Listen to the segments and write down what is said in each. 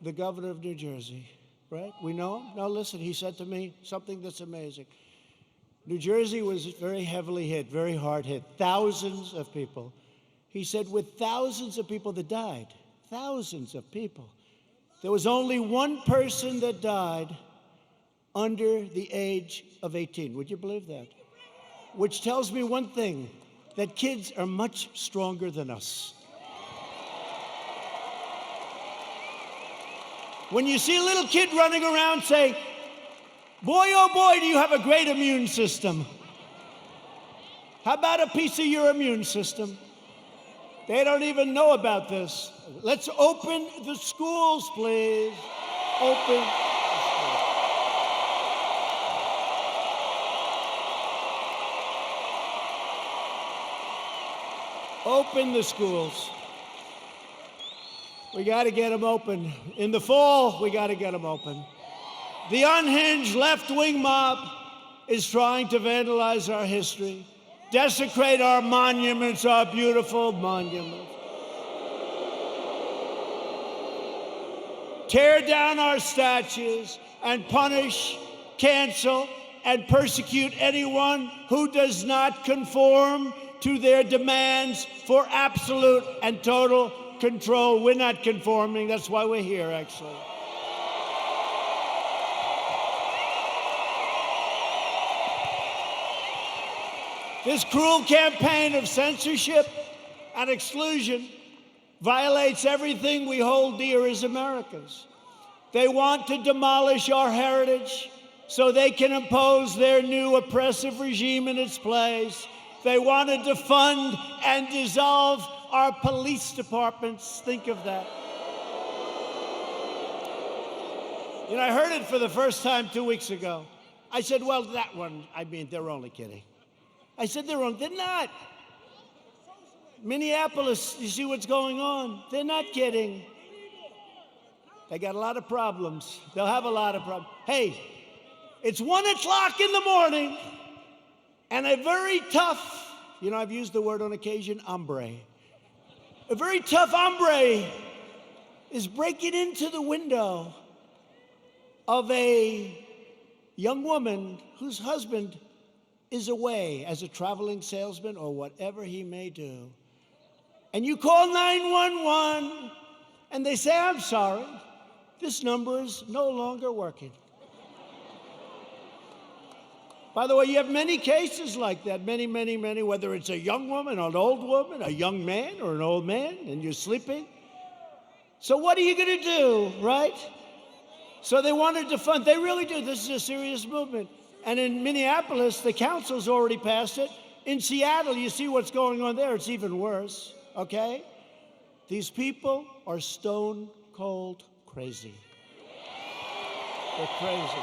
the governor of New Jersey, right? We know him? Now listen, he said to me something that's amazing. New Jersey was very heavily hit, very hard hit, thousands of people. He said with thousands of people that died, thousands of people, there was only one person that died under the age of 18. Would you believe that? Which tells me one thing, that kids are much stronger than us. When you see a little kid running around, say, boy, oh boy, do you have a great immune system. How about a piece of your immune system? They don't even know about this. Let's open the schools, please. Open the schools. Open the schools. We got to get them open. In the fall, we got to get them open. The unhinged left-wing mob is trying to vandalize our history, desecrate our monuments, our beautiful monuments, tear down our statues, and punish, cancel, and persecute anyone who does not conform to their demands for absolute and total control. We're not conforming. That's why we're here, actually. This cruel campaign of censorship and exclusion violates everything we hold dear as Americans. They want to demolish our heritage so they can impose their new oppressive regime in its place. They want to defund and dissolve our police departments. Think of that. You know, I heard it for the first time 2 weeks ago. I said, well, that one, I mean, they're only kidding. I said, they're not. Minneapolis, you see what's going on? They're not kidding. They got a lot of problems. They'll have a lot of problems. Hey, it's 1 o'clock in the morning, and a very tough, you know, I've used the word on occasion, hombre. A very tough hombre is breaking into the window of a young woman whose husband is away as a traveling salesman or whatever he may do. And you call 911, and they say, I'm sorry, this number is no longer working. By the way, you have many cases like that, many, whether it's a young woman, an old woman, a young man, or an old man, and you're sleeping. So what are you going to do, right? So they want to defund. They really do. This is a serious movement. And in Minneapolis, the council's already passed it. In Seattle, you see what's going on there. It's even worse, okay? These people are stone cold crazy. They're crazy.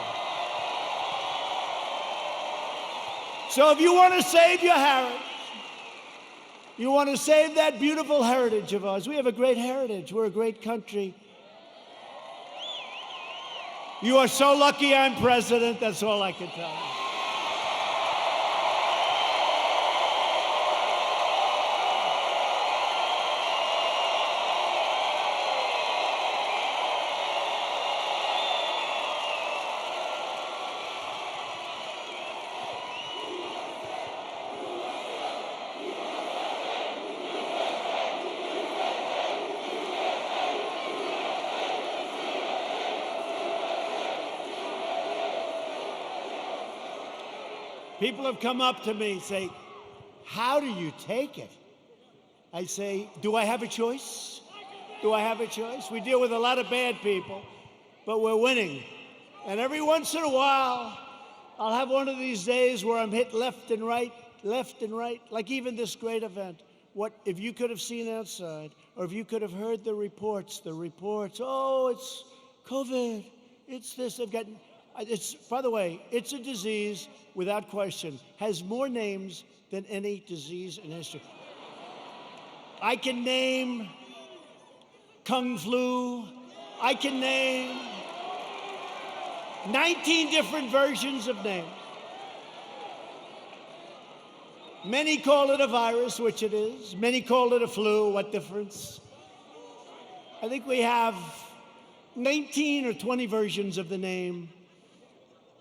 So if you want to save your heritage, you want to save that beautiful heritage of ours. We have a great heritage. We're a great country. You are so lucky I'm president. That's all I can tell you. People have come up to me and say, how do you take it? I say, do I have a choice? Do I have a choice? We deal with a lot of bad people, but we're winning. And every once in a while, I'll have one of these days where I'm hit left and right, like even this great event. What if you could have seen outside, or if you could have heard the reports, oh, it's COVID, it's this, I've got... It's, by the way, it's a disease, without question, has more names than any disease in history. I can name Kung Flu. I can name 19 different versions of names. Many call it a virus, which it is. Many call it a flu. What difference? I think we have 19 or 20 versions of the name.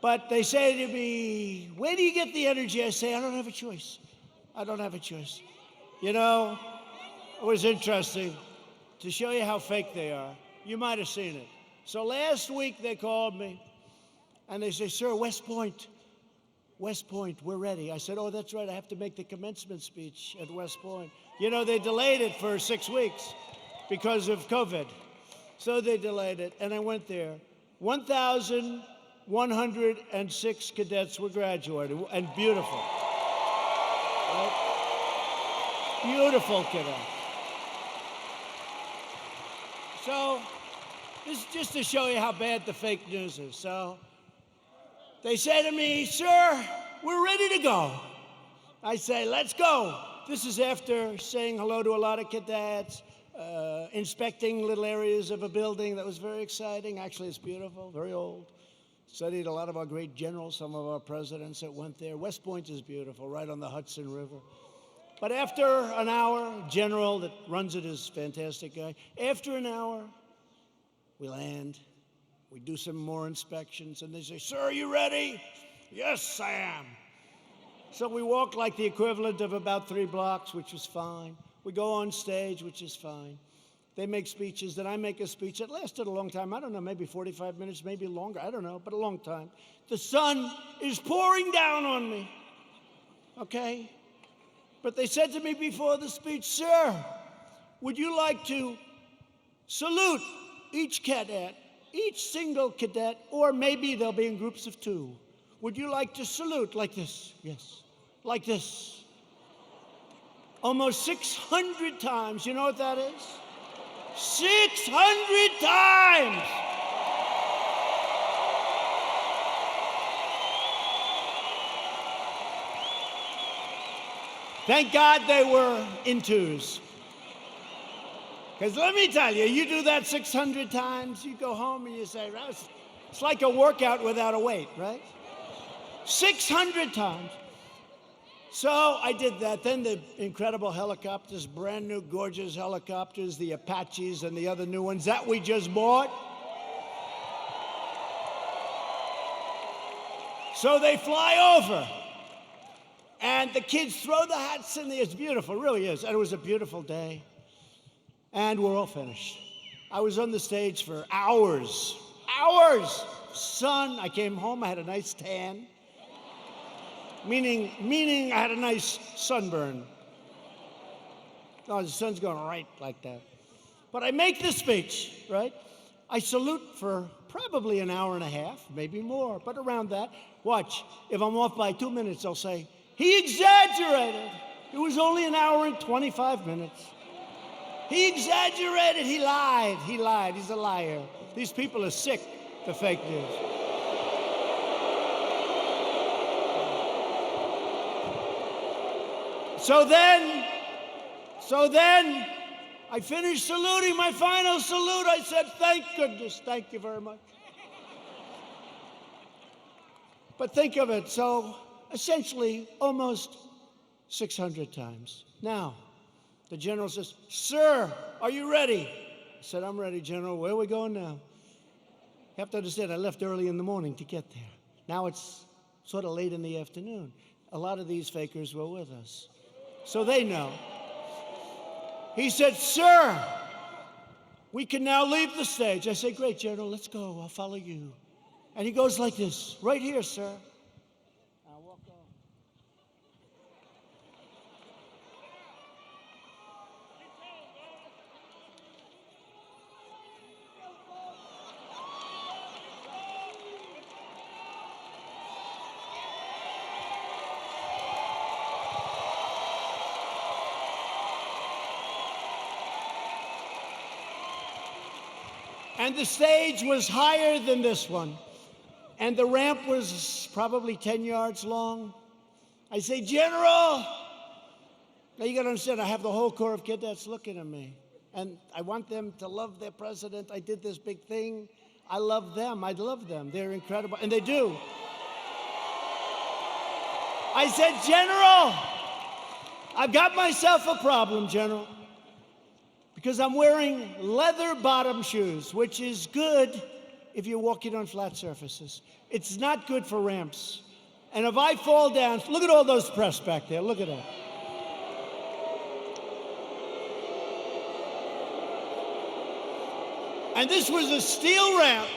But they say to me, where do you get the energy? I say, I don't have a choice. I don't have a choice. You know, it was interesting to show you how fake they are. You might have seen it. So last week they called me and they say, sir, West Point, we're ready. I said, oh, that's right. I have to make the commencement speech at West Point. You know, they delayed it for 6 weeks because of COVID. So they delayed it, and I went there. 1,106 cadets were graduating, and beautiful. Right? Beautiful cadets. So this is just to show you how bad the fake news is. So they say to me, sir, we're ready to go. I say, let's go. This is after saying hello to a lot of cadets, inspecting little areas of a building that was very exciting. Actually, it's beautiful, very old. Studied a lot of our great generals, some of our presidents that went there. West Point is beautiful, right on the Hudson River. But after an hour, general that runs it is a fantastic guy. After an hour, we land. We do some more inspections, and they say, sir, are you ready? Yes, I am. So we walk like the equivalent of about 3 blocks, which was fine. We go on stage, which is fine. They make speeches, then I make a speech. It lasted a long time. I don't know, maybe 45 minutes, maybe longer. I don't know, but a long time. The sun is pouring down on me, okay? But they said to me before the speech, sir, would you like to salute each cadet, each single cadet, or maybe they'll be in groups of 2. Would you like to salute like this? Yes. Like this. Almost 600 times. You know what that is? 600 times! Thank God they were in 2s. Because let me tell you, you do that 600 times, you go home and you say, it's like a workout without a weight, right? 600 times. So I did that. Then the incredible helicopters, brand new, gorgeous helicopters, the Apaches and the other new ones that we just bought. So they fly over. And the kids throw the hats in the air. It's beautiful, it really is. And it was a beautiful day. And we're all finished. I was on the stage for hours. Hours! Sun, I came home, I had a nice tan. Meaning I had a nice sunburn. No, the sun's going right like that. But I make this speech, right? I salute for probably an hour and a half, maybe more, but around that. Watch, if I'm off by 2 minutes, I'll say, he exaggerated. It was only an hour and 25 minutes. He exaggerated, he lied, he's a liar. These people are sick, the fake news. So then, I finished saluting, my final salute. I said, thank goodness, thank you very much. But think of it, so essentially almost 600 times. Now, the general says, sir, are you ready? I said, I'm ready, General. Where are we going now? You have to understand, I left early in the morning to get there. Now it's sort of late in the afternoon. A lot of these fakers were with us. So they know. He said, sir, we can now leave the stage. I said, great, General, let's go. I'll follow you. And he goes like this, right here, sir. I'll walk on. And the stage was higher than this one. And the ramp was probably 10 yards long. I say, General! Now you gotta understand, I have the whole Corps of Cadets looking at me. And I want them to love their president. I did this big thing. I love them, I love them. They're incredible, and they do. I said, General, I've got myself a problem, General. because I'm wearing leather bottom shoes, which is good if you're walking on flat surfaces. It's not good for ramps. And if I fall down, look at all those press back there. Look at that. And this was a steel ramp.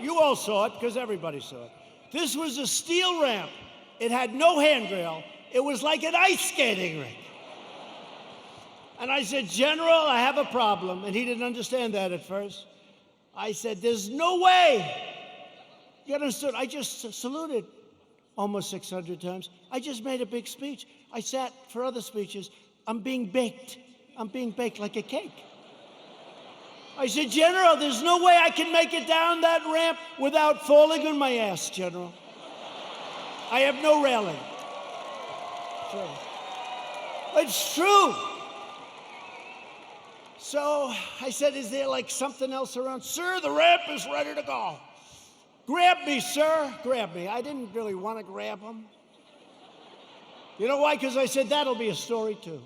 You all saw it, because everybody saw it. This was a steel ramp. It had no handrail. It was like an ice skating rink. And I said, General, I have a problem. And he didn't understand that at first. I said, there's no way. You understood? I just saluted almost 600 times. I just made a big speech. I sat for other speeches. I'm being baked. I'm being baked like a cake. I said, General, there's no way I can make it down that ramp without falling on my ass, General. I have no railing. True. It's true. So I said, is there like something else around? Sir, the ramp is ready to go. Grab me, sir. Grab me. I didn't really want to grab him. You know why? Because I said, that'll be a story too.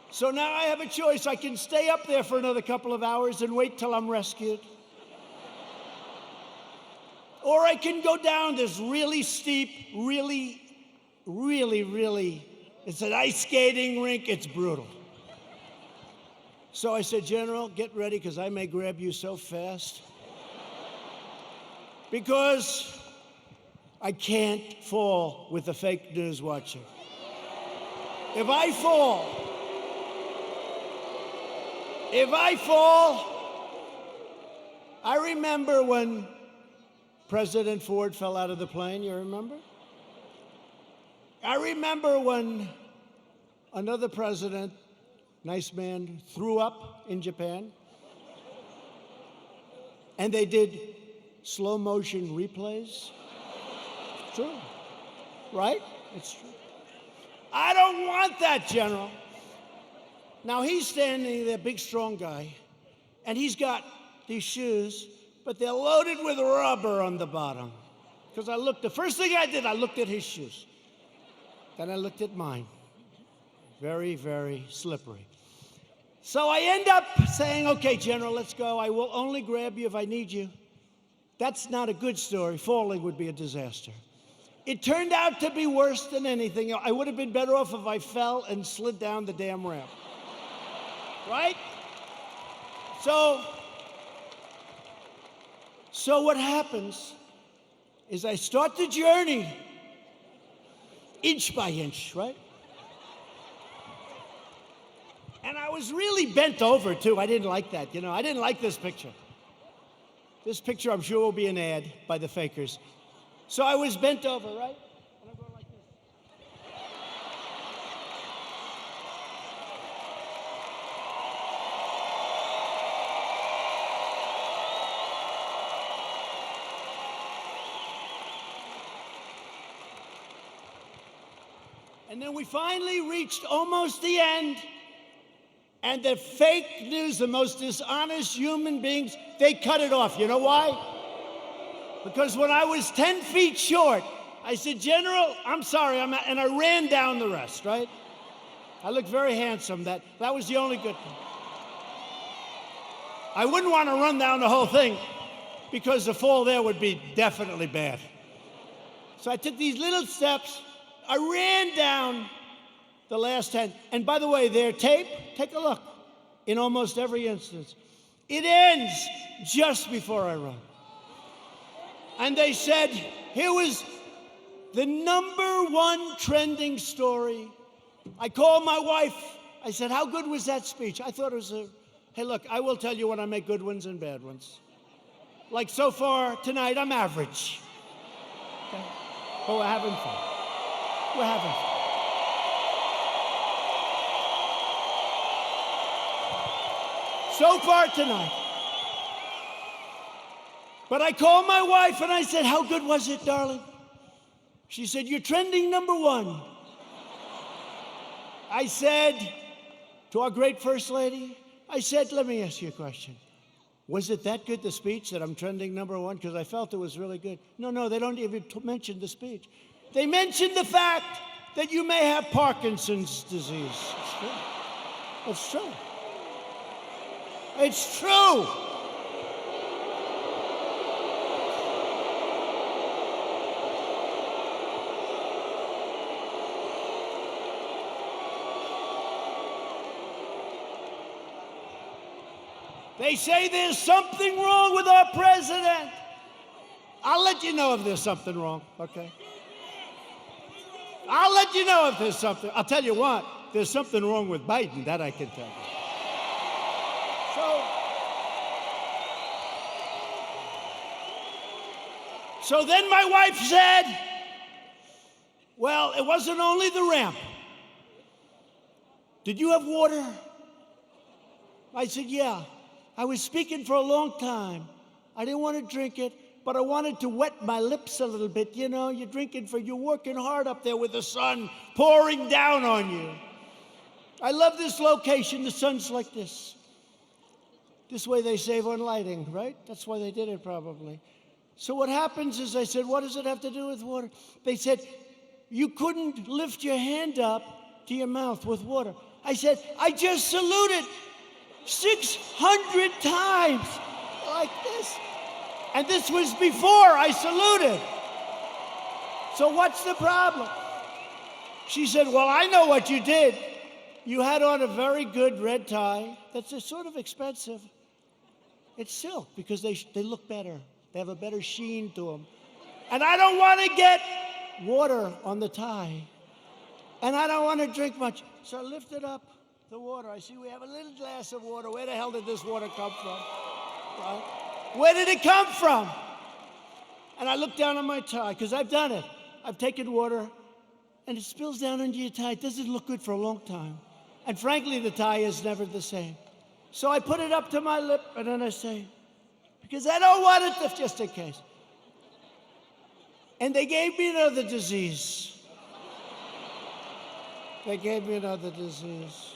So now I have a choice. I can stay up there for another couple of hours and wait till I'm rescued. Or I can go down this really steep, really, it's an ice skating rink. It's brutal. So I said, General, get ready, because I may grab you so fast. Because I can't fall with the fake news watching. If I fall, I remember when President Ford fell out of the plane, you remember? I remember when another president, nice man, threw up in Japan, and they did slow motion replays. It's true, right? It's true. I don't want that, General. Now he's standing there, big, strong guy, and he's got these shoes, but they're loaded with rubber on the bottom. Because the first thing I did, I looked at his shoes. Then I looked at mine. Very, very slippery. So I end up saying, okay, General, let's go. I will only grab you if I need you. That's not a good story. Falling would be a disaster. It turned out to be worse than anything. I would have been better off if I fell and slid down the damn ramp. Right? So what happens is I start the journey inch by inch, right? And I was really bent over, too. I didn't like that, I didn't like this picture. This picture, I'm sure, will be an ad by the fakers. So I was bent over, right? And I'm going like this. And then we finally reached almost the end. And the fake news, the most dishonest human beings, they cut it off. You know why? Because when I was 10 feet short, I said, General, I'm sorry, and I ran down the rest, right? I looked very handsome. That was the only good thing. I wouldn't want to run down the whole thing, because the fall there would be definitely bad. So I took these little steps. I ran down the last 10. And by the way, their tape, take a look. In almost every instance, it ends just before I run. And they said, here was the #1 trending story. I called my wife. I said, how good was that speech? I thought it was hey, look, I will tell you when I make good ones and bad ones. Like so far tonight, I'm average. Okay? But we're having fun. We're having fun. So far tonight. But I called my wife and I said, how good was it, darling? She said, you're trending #1. I said to our great First Lady, I said, let me ask you a question. Was it that good, the speech, that I'm trending #1? Because I felt it was really good. No, they don't even mention the speech. They mentioned the fact that you may have Parkinson's disease. It's true. It's true. It's true. They say there's something wrong with our president. I'll let you know if there's something wrong, okay? I'll let you know if there's something. I'll tell you what, there's something wrong with Biden, that I can tell you. So then my wife said, well, it wasn't only the ramp. Did you have water? I said, yeah. I was speaking for a long time. I didn't want to drink it, but I wanted to wet my lips a little bit. You know, you're working hard up there with the sun pouring down on you. I love this location. The sun's like this. This way they save on lighting, right? That's why they did it probably. So what happens is I said, what does it have to do with water? They said, you couldn't lift your hand up to your mouth with water. I said, I just saluted 600 times like this. And this was before I saluted. So what's the problem? She said, well, I know what you did. You had on a very good red tie that's sort of expensive. It's silk because they look better. They have a better sheen to them. And I don't want to get water on the tie. And I don't want to drink much. So I lifted up the water. I see we have a little glass of water. Where the hell did this water come from? Right? Where did it come from? And I look down on my tie, because I've done it. I've taken water, and it spills down into your tie. It doesn't look good for a long time. And frankly, the tie is never the same. So I put it up to my lip, and then I say, because I don't want it to, just in case. And they gave me another disease. They gave me another disease.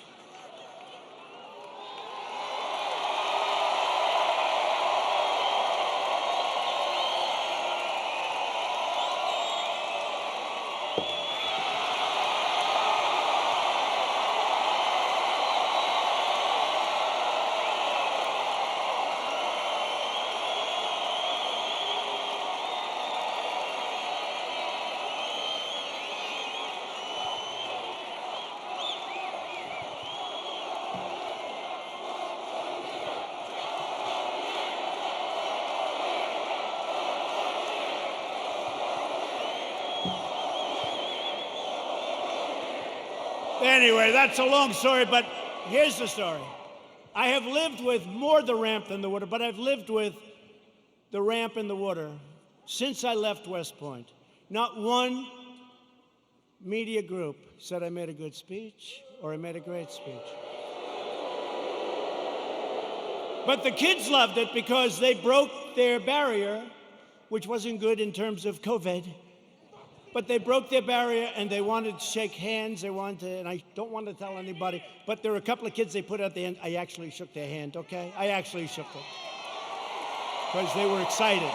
Anyway, that's a long story, but here's the story. I have lived with more the ramp than the water, but I've lived with the ramp and the water since I left West Point. Not one media group said I made a good speech or I made a great speech. But the kids loved it because they broke their barrier, which wasn't good in terms of COVID. But they broke their barrier and they wanted to shake hands. They wanted to, and I don't want to tell anybody, but there were a couple of kids they put at the end. I actually shook their hand, okay? I actually shook it. Because they were excited.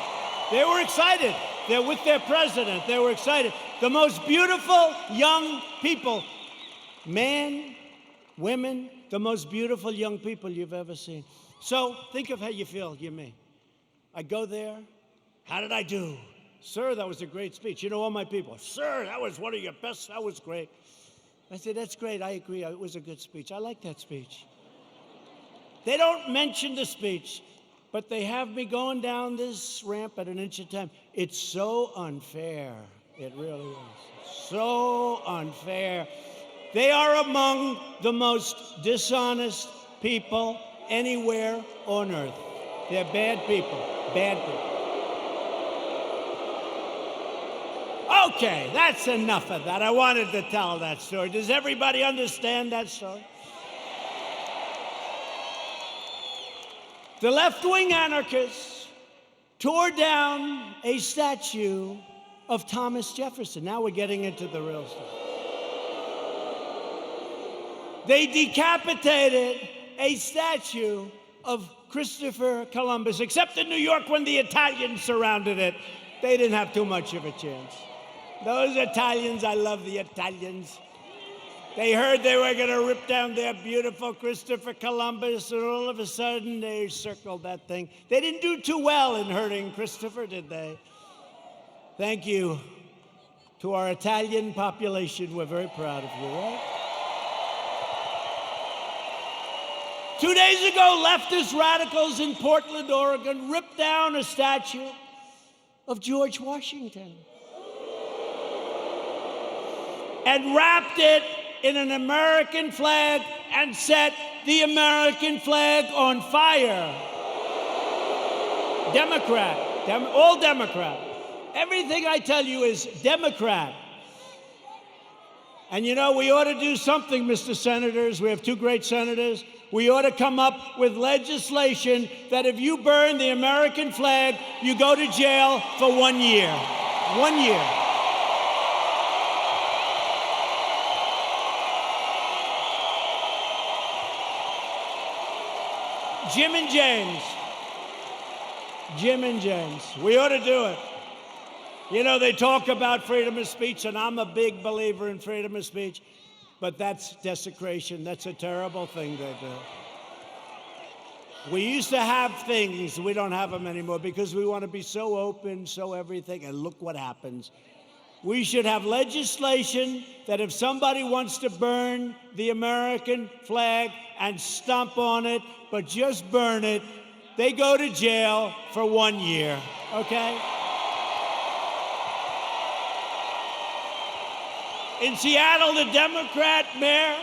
They were excited. They're with their president. They were excited. The most beautiful young people, men, women, the most beautiful young people you've ever seen. So think of how you feel, you me. I go there. How did I do? Sir, that was a great speech. You know, all my people, sir, that was one of your best, that was great. I said, that's great, I agree, it was a good speech. I like that speech. They don't mention the speech, but they have me going down this ramp at an inch at a time. It's so unfair, it really is. It's so unfair. They are among the most dishonest people anywhere on earth. They're bad people, bad people. Okay, that's enough of that. I wanted to tell that story. Does everybody understand that story? The left-wing anarchists tore down a statue of Thomas Jefferson. Now we're getting into the real stuff. They decapitated a statue of Christopher Columbus, except in New York when the Italians surrounded it. They didn't have too much of a chance. Those Italians, I love the Italians. They heard they were going to rip down their beautiful Christopher Columbus, and all of a sudden they circled that thing. They didn't do too well in hurting Christopher, did they? Thank you to our Italian population. We're very proud of you, right? 2 days ago, leftist radicals in Portland, Oregon, ripped down a statue of George Washington and wrapped it in an American flag and set the American flag on fire. Democrat, all Democrat. Everything I tell you is Democrat. And you know, we ought to do something, Mr. Senators. We have 2 great senators. We ought to come up with legislation that if you burn the American flag, you go to jail for 1 year. 1 year. Jim and James, we ought to do it. You know, they talk about freedom of speech, and I'm a big believer in freedom of speech, but that's desecration. That's a terrible thing they do. We used to have things, we don't have them anymore because we want to be so open, so everything, and look what happens. We should have legislation that if somebody wants to burn the American flag and stomp on it, but just burn it, they go to jail for 1 year, okay? In Seattle, the Democrat mayor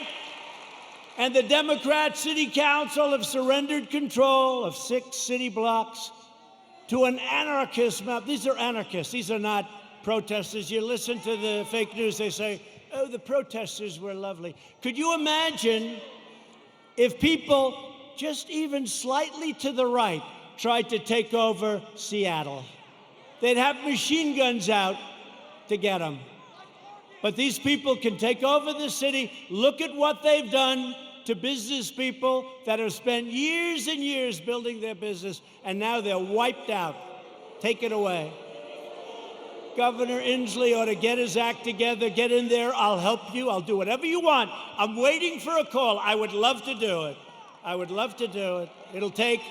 and the Democrat city council have surrendered control of 6 city blocks to an anarchist mob. These are anarchists. These are not protesters. You listen to the fake news, they say, oh, the protesters were lovely. Could you imagine if people just even slightly to the right tried to take over Seattle? They'd have machine guns out to get them. But these people can take over the city. Look at what they've done to business people that have spent years and years building their business, and now they're wiped out. Take it away. Governor Inslee ought to get his act together, get in there. I'll help you. I'll do whatever you want. I'm waiting for a call. I would love to do it. I would love to do it. It'll take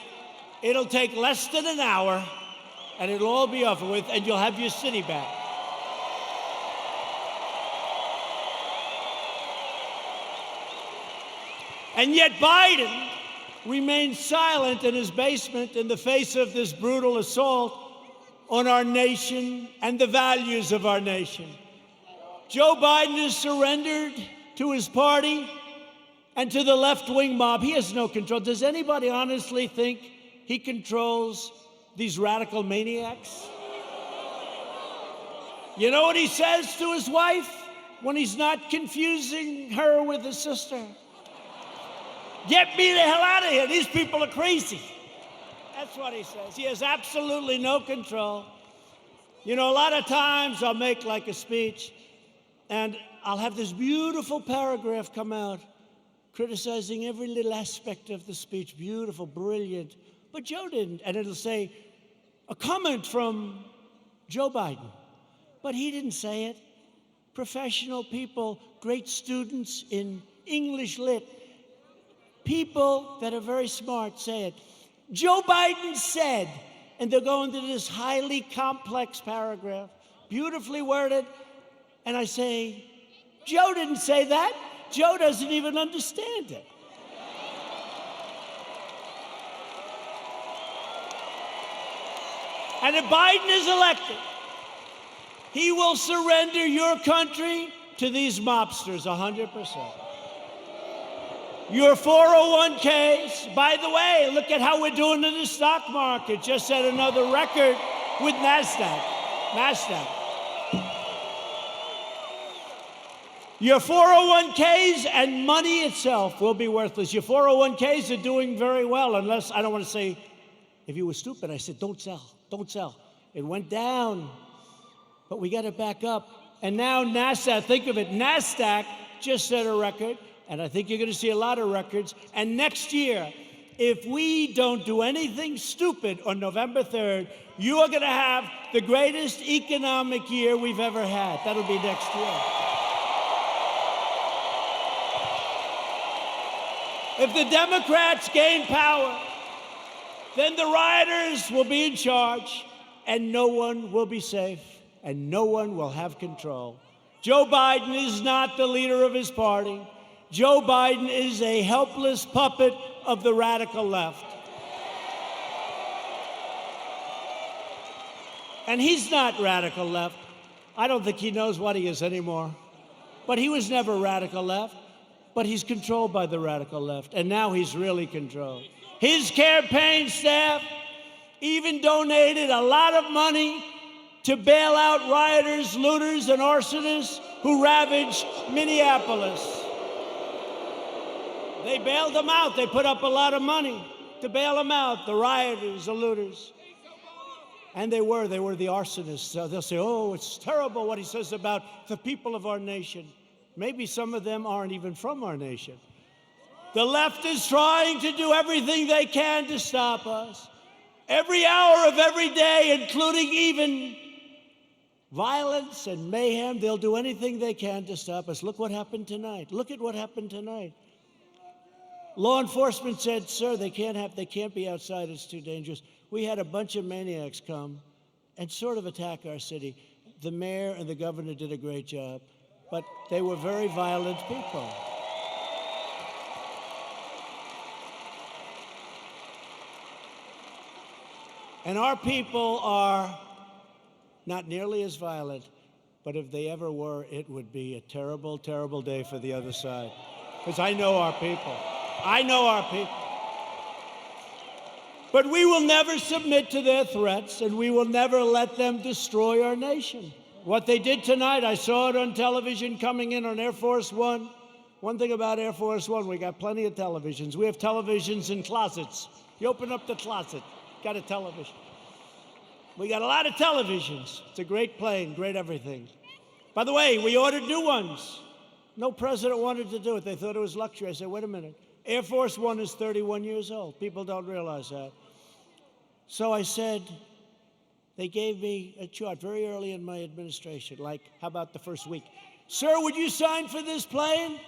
less than an hour, and it'll all be over with, and you'll have your city back. And yet Biden remains silent in his basement in the face of this brutal assault on our nation and the values of our nation. Joe Biden has surrendered to his party and to the left-wing mob. He has no control. Does anybody honestly think he controls these radical maniacs? You know what he says to his wife when he's not confusing her with his sister? Get me the hell out of here. These people are crazy. That's what he says. He has absolutely no control. You know, a lot of times I'll make like a speech, and I'll have this beautiful paragraph come out criticizing every little aspect of the speech. Beautiful, brilliant. But Joe didn't. And it'll say, a comment from Joe Biden. But he didn't say it. Professional people, great students in English lit, people that are very smart say it. Joe Biden said, and they'll go into this highly complex paragraph, beautifully worded, and I say, Joe didn't say that. Joe doesn't even understand it. And if Biden is elected, he will surrender your country to these mobsters 100%. Your 401ks, by the way, look at how we're doing in the stock market. Just set another record with NASDAQ. Your 401ks and money itself will be worthless. Your 401ks are doing very well, unless, I don't want to say, if you were stupid, I said, don't sell. It went down, but we got it back up. And now NASDAQ, think of it, NASDAQ just set a record. And I think you're going to see a lot of records. And next year, if we don't do anything stupid on November 3rd, you are going to have the greatest economic year we've ever had. That'll be next year. If the Democrats gain power, then the rioters will be in charge, and no one will be safe, and no one will have control. Joe Biden is not the leader of his party. Joe Biden is a helpless puppet of the radical left. And he's not radical left. I don't think he knows what he is anymore. But he was never radical left. But he's controlled by the radical left. And now he's really controlled. His campaign staff even donated a lot of money to bail out rioters, looters, and arsonists who ravaged Minneapolis. They bailed them out. They put up a lot of money to bail them out, the rioters, the looters. And they were the arsonists. So they'll say, oh, it's terrible what he says about the people of our nation. Maybe some of them aren't even from our nation. The left is trying to do everything they can to stop us. Every hour of every day, including even violence and mayhem, they'll do anything they can to stop us. Look what happened tonight. Look at what happened tonight. Law enforcement said, sir, they can't be outside. It's too dangerous. We had a bunch of maniacs come and sort of attack our city. The mayor and the governor did a great job, but they were very violent people. And our people are not nearly as violent, but if they ever were, it would be a terrible, terrible day for the other side. Because I know our people. I know our people. But we will never submit to their threats, and we will never let them destroy our nation. What they did tonight, I saw it on television coming in on Air Force One. One thing about Air Force One, we got plenty of televisions. We have televisions in closets. You open up the closet, got a television. We got a lot of televisions. It's a great plane, great everything. By the way, we ordered new ones. No president wanted to do it. They thought it was luxury. I said, wait a minute. Air Force One is 31 years old. People don't realize that. So I said, they gave me a chart very early in my administration, like, how about the first week? Sir, would you sign for this plane?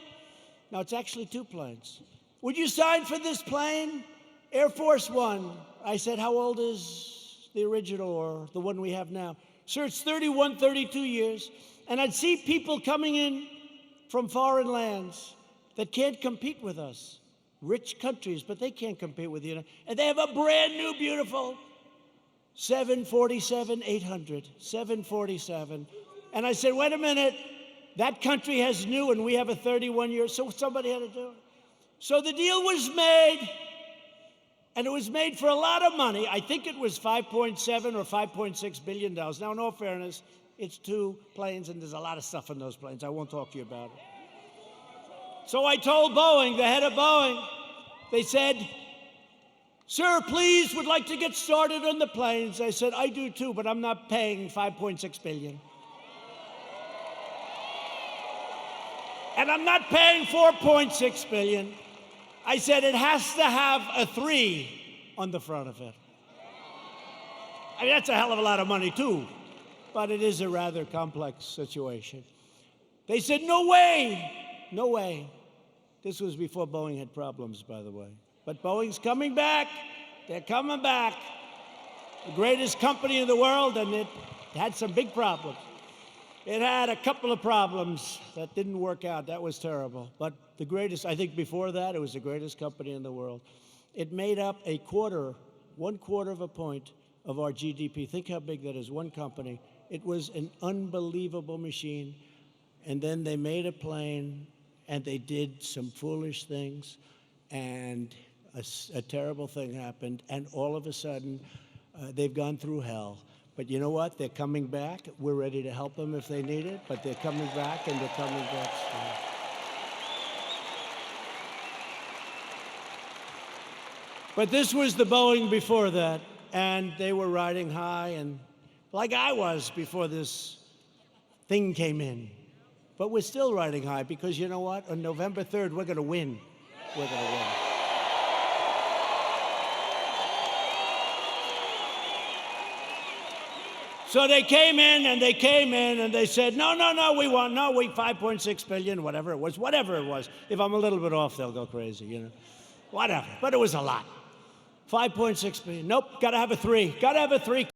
Now, it's actually two planes. Would you sign for this plane? Air Force One. I said, how old is the original or the one we have now? Sir, it's 31, 32 years. And I'd see people coming in from foreign lands that can't compete with us. Rich countries, but they can't compete with you. And they have a brand new, beautiful 747-800, 747. And I said, wait a minute, that country has new and we have a 31-year, so somebody had to do it. So the deal was made, and it was made for a lot of money. I think it was $5.7 or $5.6 billion. Now, in all fairness, it's two planes, and there's a lot of stuff in those planes. I won't talk to you about it. So I told Boeing, the head of Boeing, they said, sir, please, would like to get started on the planes. I said, I do too, but I'm not paying $5.6 billion. And I'm not paying $4.6 billion. I said, it has to have a 3 on the front of it. I mean, that's a hell of a lot of money too, but it is a rather complex situation. They said, no way. No way. This was before Boeing had problems, by the way. But Boeing's coming back. They're coming back. The greatest company in the world, and it had some big problems. It had a couple of problems that didn't work out. That was terrible. But the greatest, I think before that, it was the greatest company in the world. It made up 1/4 of a point of our GDP. Think how big that is, one company. It was an unbelievable machine. And then they made a plane, and they did some foolish things, and a terrible thing happened, and all of a sudden, they've gone through hell. But you know what? They're coming back. We're ready to help them if they need it, but they're coming back, and they're coming back strong. But this was the Boeing before that, and they were riding high, and like I was before this thing came in. But we're still riding high because you know what? On November 3rd, we're going to win. We're going to win. So they came in and they said, no, we want 5.6 billion, whatever it was. If I'm a little bit off, they'll go crazy, you know. whatever. But it was a lot. 5.6 billion. Nope, got to have a 3. Got to have a 3.